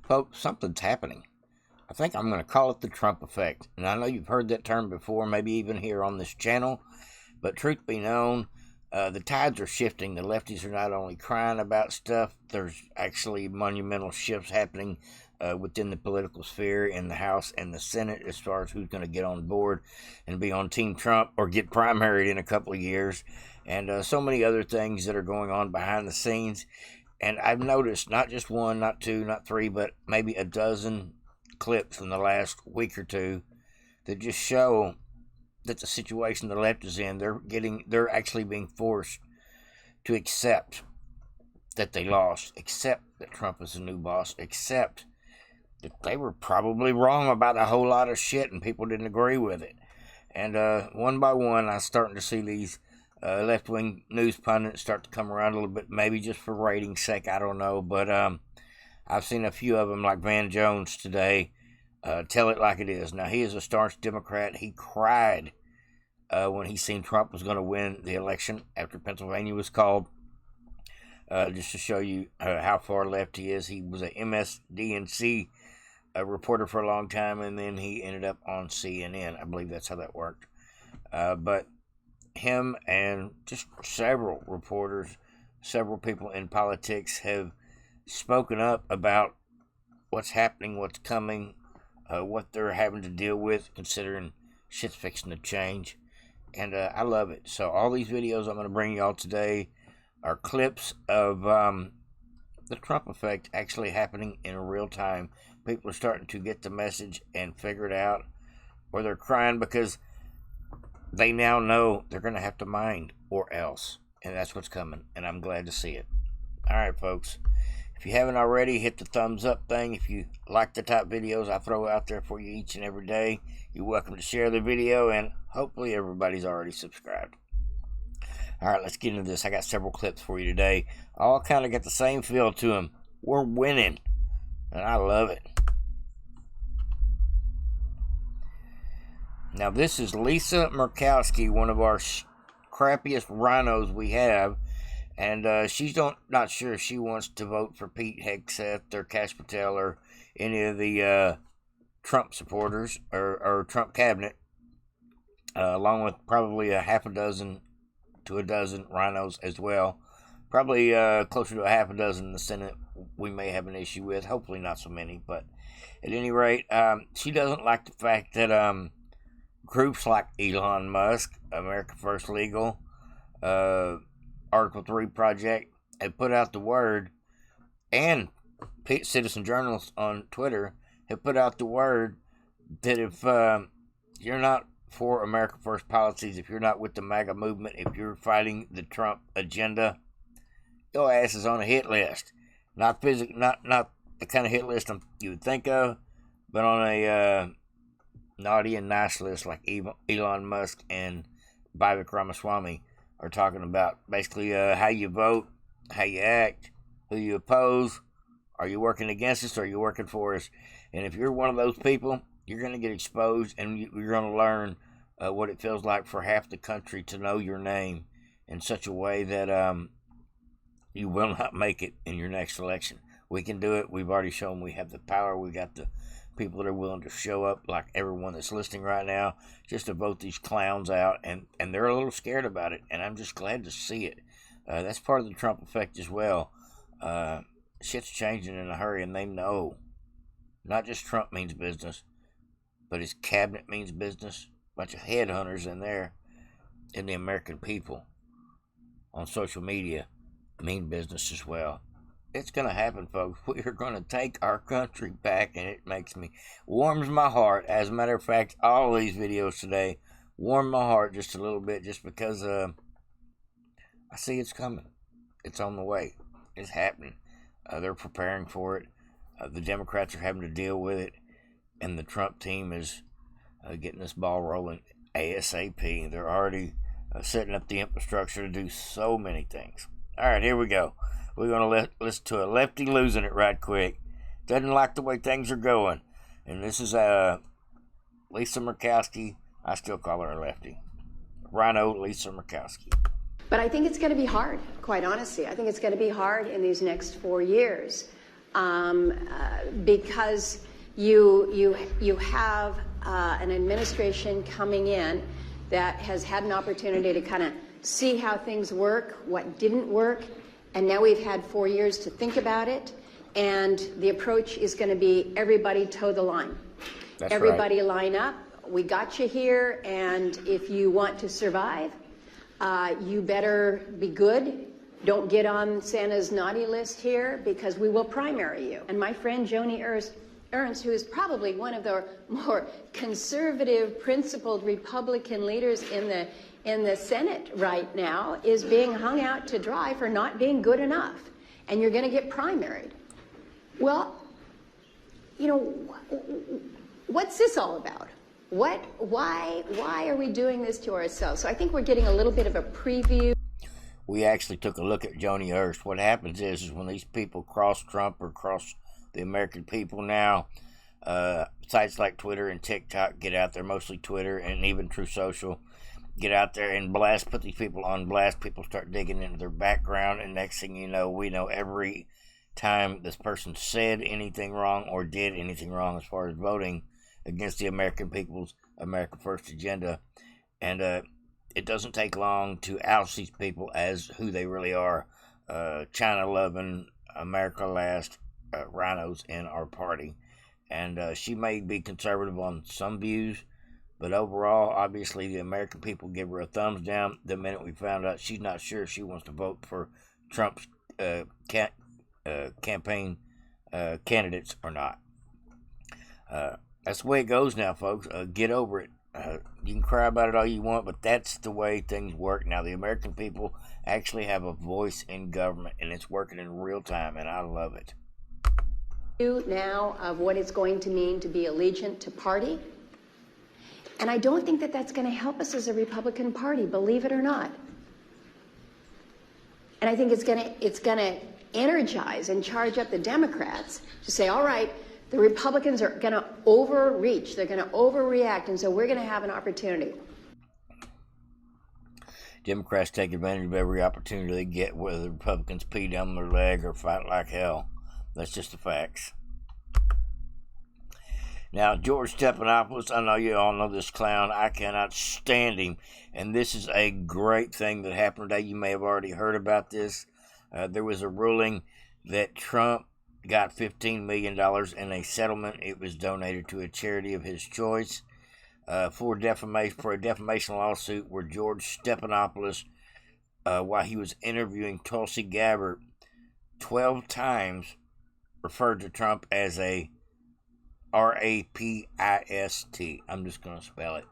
Folks, something's happening. I think I'm going to call it the Trump effect. And I know you've heard that term before, maybe even here on this channel. But truth be known, the tides are shifting. The lefties are not only crying about stuff, there's actually monumental shifts happening within the political sphere in the House and the Senate as far as who's going to get on board and be on Team Trump or get primaried in a couple of years. And so many other things that are going on behind the scenes. And I've noticed not just one, not two, not three, but maybe a dozen clips in the last week or two that just show that the situation the left is in, they're actually being forced to accept that they lost, accept that Trump is the new boss, accept that they were probably wrong about a whole lot of shit and people didn't agree with it. And one by one, I'm starting to see these left-wing news pundits start to come around a little bit, maybe just for ratings' sake, I don't know. But I've seen a few of them, like Van Jones today, tell it like it is. Now, he is a staunch Democrat. He cried when he seen Trump was going to win the election after Pennsylvania was called. Just to show you how far left he is. He was a MSDNC reporter for a long time, and then he ended up on CNN. I believe that's how that worked. But him and just several reporters, several people in politics have spoken up about what's happening, what's coming, what they're having to deal with, considering shit's fixing to change. And I love it. So all these videos I'm going to bring y'all today are clips of the Trump effect actually happening in real time. People are starting to get the message and figure it out, or they're crying because they now know they're going to have to mind or else. And that's what's coming. And I'm glad to see it. All right, folks. If you haven't already, hit the thumbs up thing. If you like the type videos I throw out there for you each and every day, you're welcome to share the video. And hopefully everybody's already subscribed. All right, let's get into this. I got several clips for you today. All kind of got the same feel to them. We're winning. And I love it. Now, this is Lisa Murkowski, one of our crappiest rhinos we have. And she's not sure if she wants to vote for Pete Hegseth or Kash Patel or any of the Trump supporters or Trump cabinet, along with probably a half a dozen to a dozen rhinos as well. Probably closer to a half a dozen in the Senate we may have an issue with. Hopefully not so many. But at any rate, she doesn't like the fact that groups like Elon Musk, America First Legal, Article 3 Project have put out the word, and citizen journalists on Twitter have put out the word that if you're not for America First policies, if you're not with the MAGA movement, if you're fighting the Trump agenda, your ass is on a hit list. Not the kind of hit list you would think of, but on a naughty and nice list like Elon Musk and Vivek Ramaswamy are talking about. Basically how you vote, how you act, who you oppose. Are you working against us or are you working for us? And if you're one of those people, you're going to get exposed, and you're going to learn what it feels like for half the country to know your name in such a way that you will not make it in your next election. We can do it. We've already shown we have the power. We got the people that are willing to show up, like everyone that's listening right now, just to vote these clowns out, and they're a little scared about it, and I'm just glad to see it. That's part of the Trump effect as well. Shit's changing in a hurry, and they know not just Trump means business, but his cabinet means business. A bunch of headhunters in there, and the American people on social media mean business as well. It's going to happen, folks. We are going to take our country back, and it warms my heart. As a matter of fact, all of these videos today warm my heart just a little bit, just because I see it's coming. It's on the way. It's happening. They're preparing for it. The Democrats are having to deal with it, and the Trump team is getting this ball rolling ASAP. They're already setting up the infrastructure to do so many things. All right, here we go. We're going to listen to a lefty losing it right quick. Doesn't like the way things are going. And this is Lisa Murkowski. I still call her a lefty. Rhino Lisa Murkowski. But I think it's going to be hard, quite honestly. I think it's going to be hard in these next 4 years. because you have an administration coming in that has had an opportunity to kind of see how things work, what didn't work, and now we've had 4 years to think about it, and the approach is going to be everybody toe the line. That's everybody right. Line up. We got you here, and if you want to survive, you better be good. Don't get on Santa's naughty list here, because we will primary you. And my friend Joni Ernst, who is probably one of the more conservative, principled Republican leaders in the Senate right now, is being hung out to dry for not being good enough. And you're going to get primaried. Well, you know, what's this all about? Why are we doing this to ourselves? So I think we're getting a little bit of a preview. We actually took a look at Joni Ernst. What happens is when these people cross Trump or cross the American people now, sites like Twitter and TikTok get out there, mostly Twitter and even True Social, get out there and put these people on blast. People start digging into their background, and next thing you know, we know every time this person said anything wrong or did anything wrong as far as voting against the American people's America First agenda. And it doesn't take long to oust these people as who they really are. China-loving, America last rhinos in our party. And she may be conservative on some views, but overall, obviously, the American people give her a thumbs down the minute we found out she's not sure if she wants to vote for Trump's campaign candidates or not. That's the way it goes now, folks. Get over it. You can cry about it all you want, but that's the way things work now. The American people actually have a voice in government, and it's working in real time, and I love it. Now of what it's going to mean to be allegiant to party. And I don't think that that's going to help us as a Republican Party, believe it or not. And I think it's going to energize and charge up the Democrats to say, all right, the Republicans are going to overreach, they're going to overreact, and so we're going to have an opportunity. Democrats take advantage of every opportunity they get, whether the Republicans pee down their leg or fight like hell. That's just the facts. Now, George Stephanopoulos, I know you all know this clown. I cannot stand him. And this is a great thing that happened today. You may have already heard about this. There was a ruling that Trump got $15 million in a settlement. It was donated to a charity of his choice for a defamation lawsuit where George Stephanopoulos, while he was interviewing Tulsi Gabbard, 12 times referred to Trump as a R-A-P-I-S-T. I'm just going to spell it.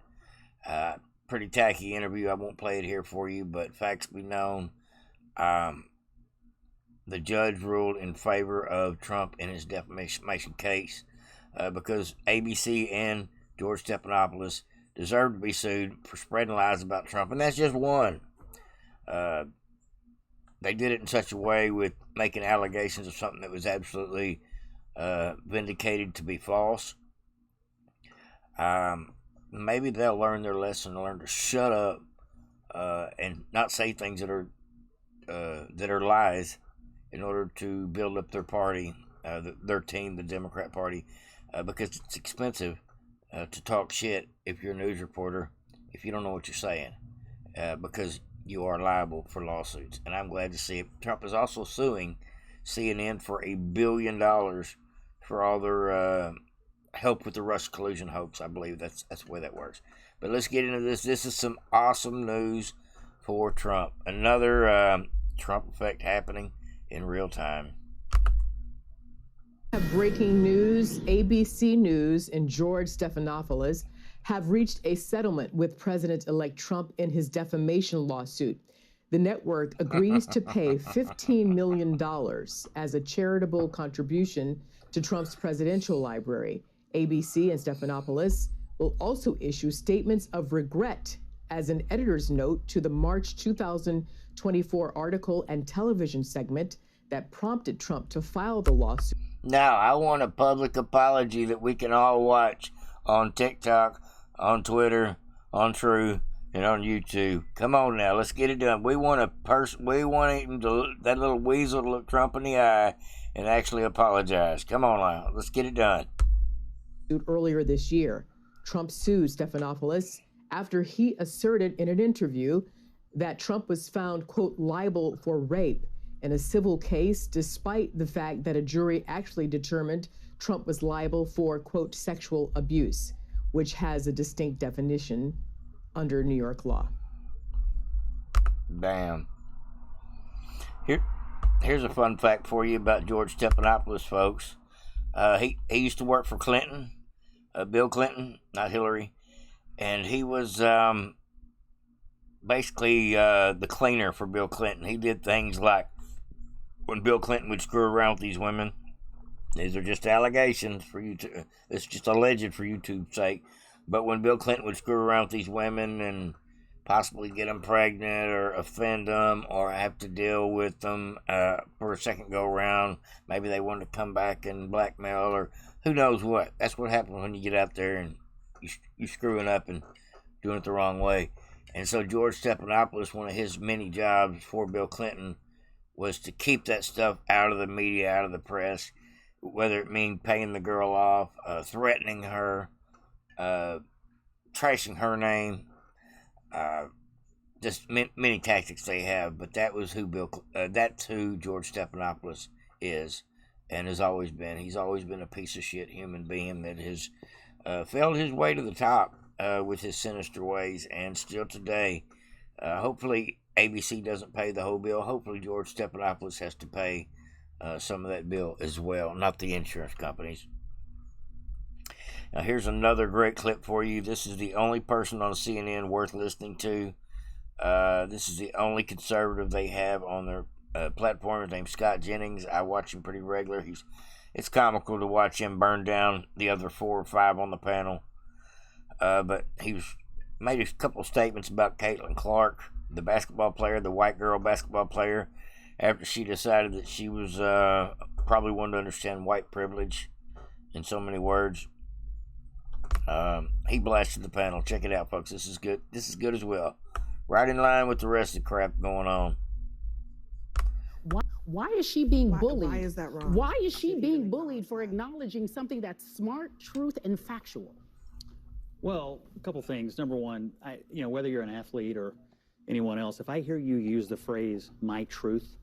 Pretty tacky interview. I won't play it here for you, but facts be known. The judge ruled in favor of Trump in his defamation case because ABC and George Stephanopoulos deserve to be sued for spreading lies about Trump, and that's just one. They did it in such a way with making allegations of something that was absolutely vindicated to be false. Maybe they'll learn their lesson, learn to shut up and not say things that are lies in order to build up their party, their team, the Democrat Party, because it's expensive to talk shit if you're a news reporter, if you don't know what you're saying, because you are liable for lawsuits. And I'm glad to see it. Trump is also suing CNN for $1 billion for all their help with the Russia collusion hoax. I believe that's the way that works. But let's get into this. This is some awesome news for Trump. Another Trump effect happening in real time. Breaking news, ABC News and George Stephanopoulos have reached a settlement with President-elect Trump in his defamation lawsuit. The network agrees to pay $15 million as a charitable contribution to Trump's presidential library. ABC and Stephanopoulos will also issue statements of regret as an editor's note to the March 2024 article and television segment that prompted Trump to file the lawsuit. Now, I want a public apology that we can all watch on TikTok, on Twitter, on True, and on YouTube. Come on now, let's get it done. We want him that little weasel to look Trump in the eye and actually apologize. Come on now, let's get it done. Earlier this year, Trump sued Stephanopoulos after he asserted in an interview that Trump was found, quote, liable for rape in a civil case, despite the fact that a jury actually determined Trump was liable for, quote, sexual abuse, which has a distinct definition under New York law. Damn. Here's a fun fact for you about George Stephanopoulos, folks. He used to work for Clinton, Bill Clinton, not Hillary, and he was basically the cleaner for Bill Clinton. He did things like when Bill Clinton would screw around with these women. These are just allegations for you to. It's just alleged for YouTube's sake. But when Bill Clinton would screw around with these women and possibly get them pregnant or offend them or have to deal with them for a second go around, maybe they wanted to come back and blackmail or who knows what. That's what happens when you get out there and you're screwing up and doing it the wrong way. And so George Stephanopoulos, one of his many jobs for Bill Clinton was to keep that stuff out of the media, out of the press, whether it mean paying the girl off, threatening her, trashing her name, just many tactics they have. But that was that's who George Stephanopoulos is and has always been. He's always been a piece of shit human being that has failed his way to the top with his sinister ways, and still today. Hopefully ABC doesn't pay the whole bill. Hopefully George Stephanopoulos has to pay some of that bill as well, not the insurance companies. Now here's another great clip for you. This is the only person on CNN worth listening to. This is the only conservative they have on their platform. His name's Scott Jennings. I watch him pretty regular. It's comical to watch him burn down the other 4 or 5 on the panel. But he made a couple statements about Caitlin Clark, the basketball player, the white girl basketball player, after she decided that she was probably wanted to understand white privilege in so many words. He blasted the panel. Check it out, folks. This is good. This is good as well. Right in line with the rest of the crap going on. Why is she being bullied? Why is that wrong? Why is she being bullied for acknowledging something that's smart, truth, and factual? Well, a couple things. Number one, whether you're an athlete or anyone else, if I hear you use the phrase "my truth,"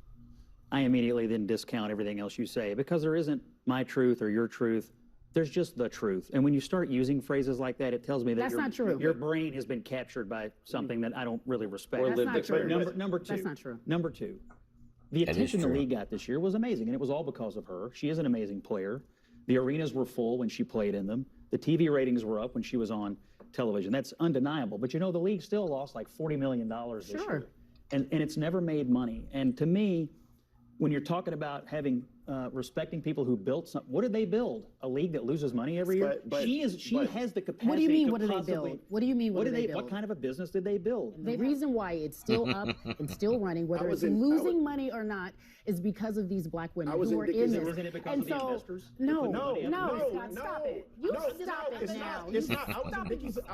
I immediately then discount everything else you say, because there isn't my truth or your truth. There's just the truth. And when you start using phrases like that, it tells me that not true. Your brain has been captured by something that I don't really respect. That's not true. Number two. That's not true. Number two. The attention the league got this year was amazing, and it was all because of her. She is an amazing player. The arenas were full when she played in them. The TV ratings were up when she was on television. That's undeniable. But the league still lost like $40 million this year. And it's never made money. And to me, when you're talking about respecting people who built something, what did they build? A league that loses money every year? She has the capacity. What do you mean, to what did they build? What do you mean, what did they build? What kind of a business did they build? The reason why it's still up and still running, whether it's losing money or not, is because of these black women who are in this. Isn't it because of the investors? No, Scott, stop it. You stop it now. It's not. I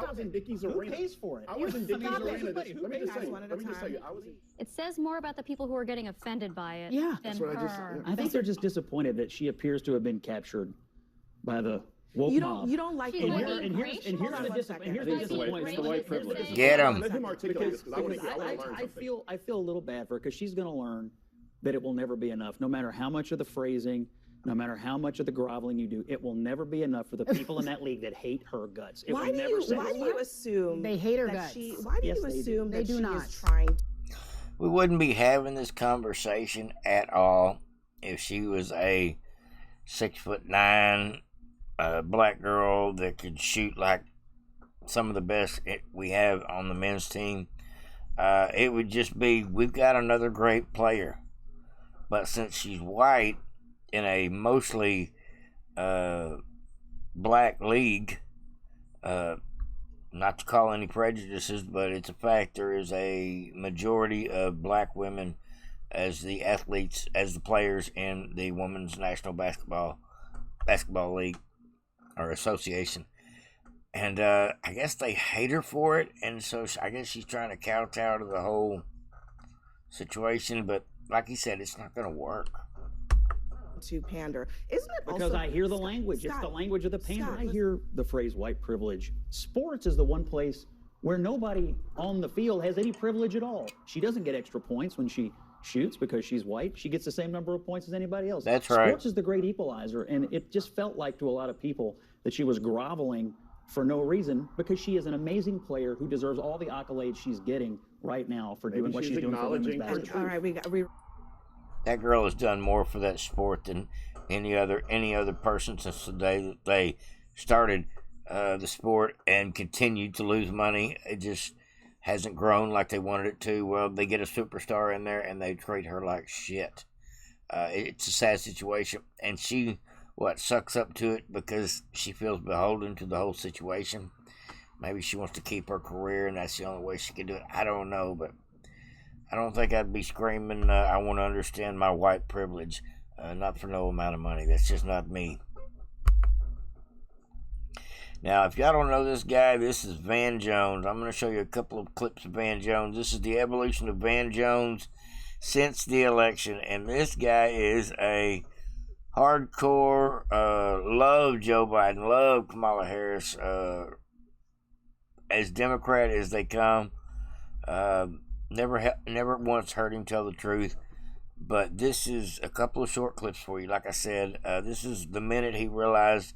was in Dickie's arena. Who pays for it? I was in Dickie's arena. Let me just tell you. It says more about the people who are getting offended by it than her. I think they're just disappointed that she appears to have been captured by the woke mob. You don't like She's the being word. And here's the disappointment. It's the white privilege. Get him. Let him articulate this, because I want to learn something. I feel a little bad for her, because she's going to learn that it will never be enough. No matter how much of the phrasing, no matter how much of the groveling you do, it will never be enough for the people in that league that hate her guts. Why do you assume they hate her guts? Why do you assume that they do she not. is trying? We wouldn't be having this conversation at all if she was a 6'9" black girl that could shoot like some of the best we have on the men's team. It would just be, we've got another great player. But since she's white in a mostly black league, not to call any prejudices, but it's a fact, there is a majority of black women as the athletes, as the players in the Women's National Basketball League or Association. And I guess they hate her for it, and so I guess she's trying to kowtow to the whole situation, but like he said, it's not going to work. to pander. Isn't it Because also, I hear the language. It's the language of the pander. Scott, I hear the phrase white privilege. Sports is the one place where nobody on the field has any privilege at all. She doesn't get extra points when she shoots because she's white. She gets the same number of points as anybody else. That's right. Sports is the great equalizer, and it just felt like to a lot of people that she was groveling for no reason because she is an amazing player who deserves all the accolades she's getting right now for doing what she's doing for women's basketball. all right, That girl has done more for that sport than any other person since the day that they started the sport and continued to lose money. It just hasn't grown like they wanted it to. Well, they get a superstar in there and they treat her like shit. It's a sad situation, and she sucks up to it because she feels beholden to the whole situation. Maybe she wants to keep her career and that's the only way she can do it. I don't know, but I don't think I'd be screaming, I want to understand my white privilege, not for no amount of money. That's just not me. Now, if y'all don't know this guy, this is Van Jones. I'm going to show you a couple of clips of Van Jones. This is the evolution of Van Jones since the election, and this guy is a hardcore, love Joe Biden, love Kamala Harris, as Democrat as they come. Never once heard him tell the truth, but this is a couple of short clips for you. Like I said, this is the minute he realized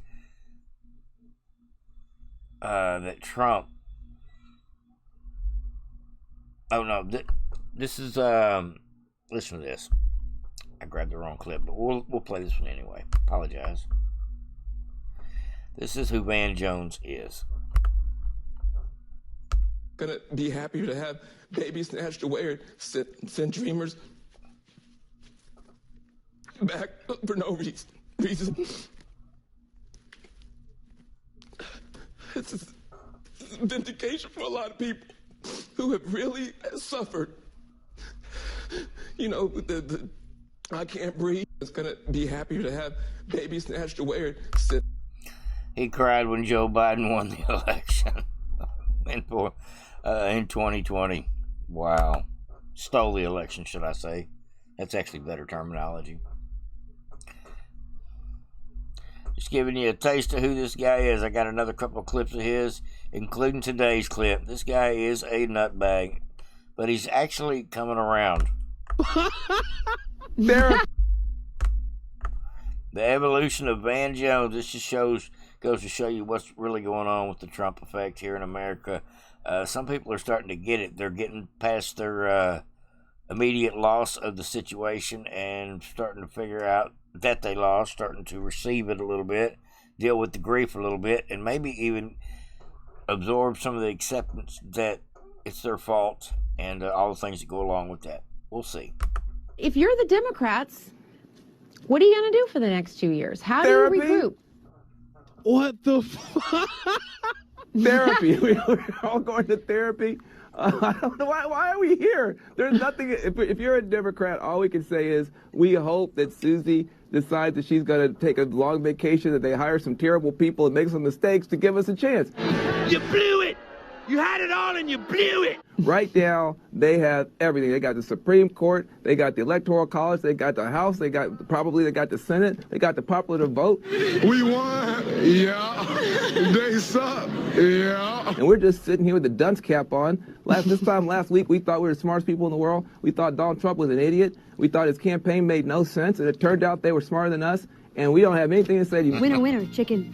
that Trump. Oh no, this is listen to this. I grabbed the wrong clip, but we'll play this one anyway. Apologize. This is who Van Jones is. Gonna be happier to have babies snatched away or send dreamers back for no reason. This is vindication for a lot of people who have really suffered. You know, the I can't breathe. It's gonna be happier to have babies snatched away or He cried when Joe Biden won the election in 2020. Wow. Stole the election, should I say. That's actually better terminology. Just giving you a taste of who this guy is. I got another couple of clips of his, including today's clip. This guy is a nutbag, but he's actually coming around. The evolution of Van Jones. This just goes to show you what's really going on with the Trump effect here in America. Some people are starting to get it. They're getting past their immediate loss of the situation and starting to figure out that they lost, starting to receive it a little bit, deal with the grief a little bit, and maybe even absorb some of the acceptance that it's their fault and all the things that go along with that. We'll see. If you're the Democrats, what are you going to do for the next 2 years? How do you regroup? What the fuck? Therapy. We're all going to therapy. I don't know why are we here? There's nothing. If you're a Democrat, all we can say is we hope that Susie decides that she's going to take a long vacation, that they hire some terrible people and make some mistakes to give us a chance. You blew it. You had it all and you blew it. Right now, they have everything. They got the Supreme Court, they got the Electoral College, they got the House, they got the Senate, they got the popular vote. We won. Yeah. They suck. Yeah. And we're just sitting here with the dunce cap on. This time last week, we thought we were the smartest people in the world. We thought Donald Trump was an idiot. We thought his campaign made no sense, and it turned out they were smarter than us, and we don't have anything to say to you. Winner, winner, chicken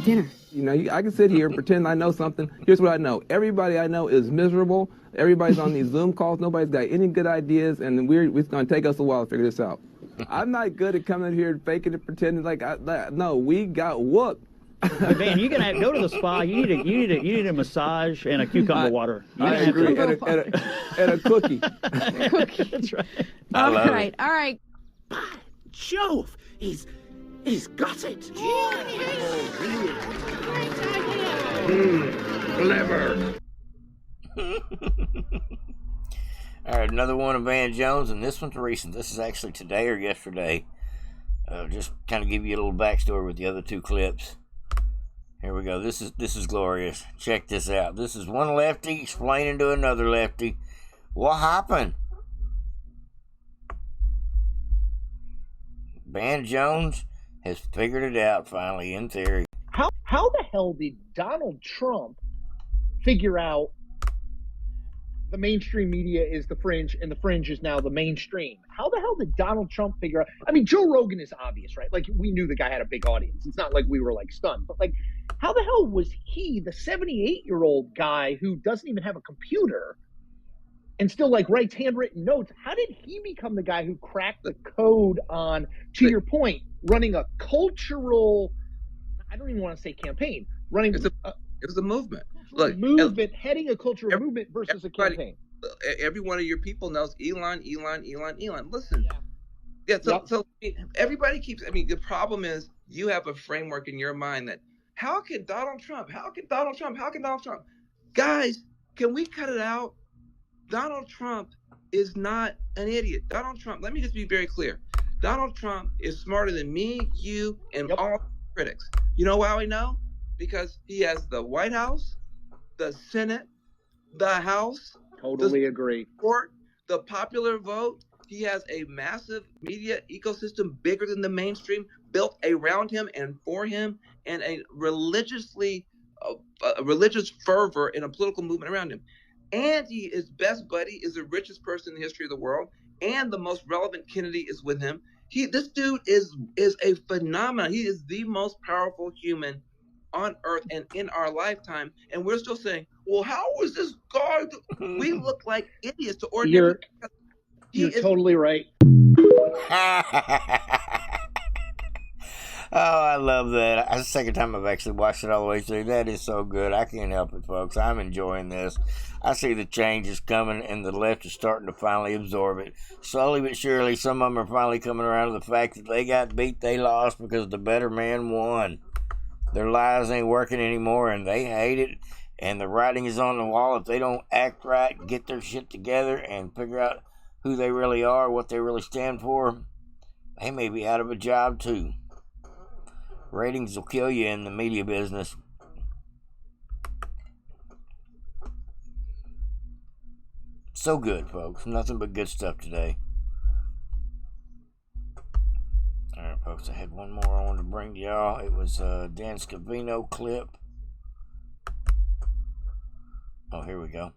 dinner. You know, I can sit here and pretend I know something. Here's what I know. Everybody I know is miserable. Everybody's on these Zoom calls. Nobody's got any good ideas, and it's going to take us a while to figure this out. I'm not good at coming in here and faking and pretending no, we got whooped. Hey, Van, you're gonna go to the spa. You need a massage and a cucumber water. I agree. And a cookie. Cookie. That's right. All right. By Jove, he's got it. Clever. All right, another one of Van Jones, and this one's recent. This is actually today or yesterday. Just kind of give you a little backstory with the other two clips. Here we go. This is glorious. Check this out. This is one lefty explaining to another lefty what happened. Van Jones has figured it out finally, in theory. How the hell did Donald Trump figure out the mainstream media is the fringe and the fringe is now the mainstream? How the hell did Donald Trump figure out? I mean, Joe Rogan is obvious, right? Like, we knew the guy had a big audience. It's not like we were like stunned, but like, how the hell was he, the 78-year-old guy who doesn't even have a computer and still like writes handwritten notes? How did he become the guy who cracked the code on, to your point, running a cultural, I don't even want to say campaign, running it was a movement. Look, heading a cultural movement versus a campaign. Every one of your people knows Elon. Listen. Yeah, so everybody keeps, I mean, the problem is you have a framework in your mind that, how can Donald Trump? Guys, can we cut it out? Donald Trump is not an idiot. Donald Trump, let me just be very clear. Donald Trump is smarter than me, you, and all critics. You know how we know? Because he has the White House, the Senate, the House. Totally agree. Court, the popular vote. He has a massive media ecosystem bigger than the mainstream built around him and for him, and a religious fervor in a political movement around him. And his best buddy is the richest person in the history of the world, and the most relevant Kennedy is with him. This dude is a phenomenon. He is the most powerful human on earth and in our lifetime, and we're still saying, well, how was this guy? We look like idiots to ordinary. You're totally right. Oh, I love that. That's the second time I've actually watched it all the way through. That is so good. I can't help it, folks. I'm enjoying this. I see the changes coming, and the left is starting to finally absorb it. Slowly but surely, some of them are finally coming around to the fact that they got beat, they lost because the better man won. Their lies ain't working anymore, and they hate it. And the writing is on the wall. If they don't act right, get their shit together, and figure out who they really are, what they really stand for, they may be out of a job too. Ratings will kill you in the media business. So good, folks. Nothing but good stuff today. Alright, folks, I had one more I wanted to bring to y'all. It was a Dan Scavino clip. Oh, here we go.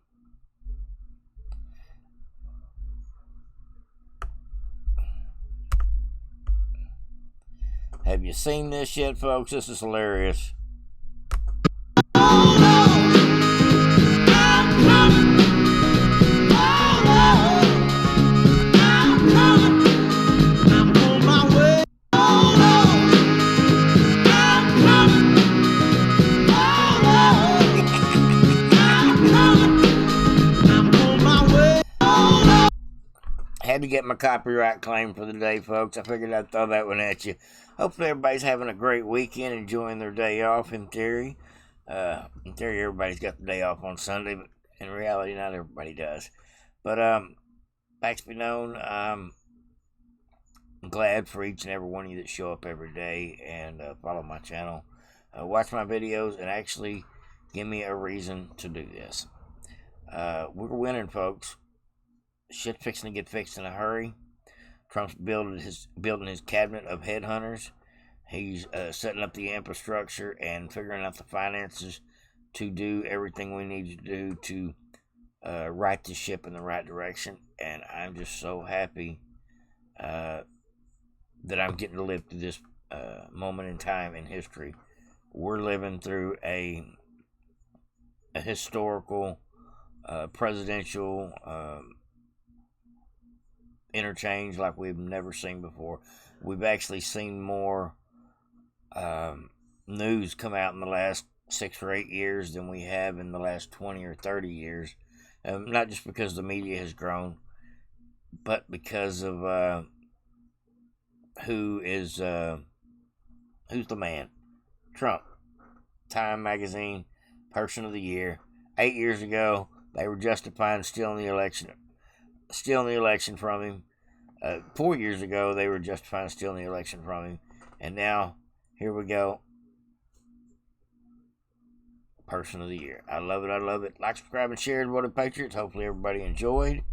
Have you seen this yet, folks? This is hilarious. Had to get my copyright claim for the day, folks. I figured I'd throw that one at you. Hopefully everybody's having a great weekend, enjoying their day off in theory. In theory, everybody's got the day off on Sunday, but in reality, not everybody does. But facts be known, I'm glad for each and every one of you that show up every day and follow my channel, watch my videos, and actually give me a reason to do this. We're winning, folks. Shit fixing to get fixed in a hurry. Trump's building his cabinet of headhunters. He's setting up the infrastructure and figuring out the finances to do everything we need to do to right the ship in the right direction. And I'm just so happy that I'm getting to live through this moment in time in history. We're living through a historical presidential interchange like we've never seen before. We've actually seen more news come out in the last 6 or 8 years than we have in the last 20 or 30 years. Not just because the media has grown, but because of who's the man? Trump. Time magazine Person of the Year. 8 years ago, they were justifying stealing the election from him. 4 years ago, they were justifying stealing the election from him. And now, here we go. Person of the Year. I love it. I love it. Like, subscribe, and share to Voted Patriots. Hopefully everybody enjoyed.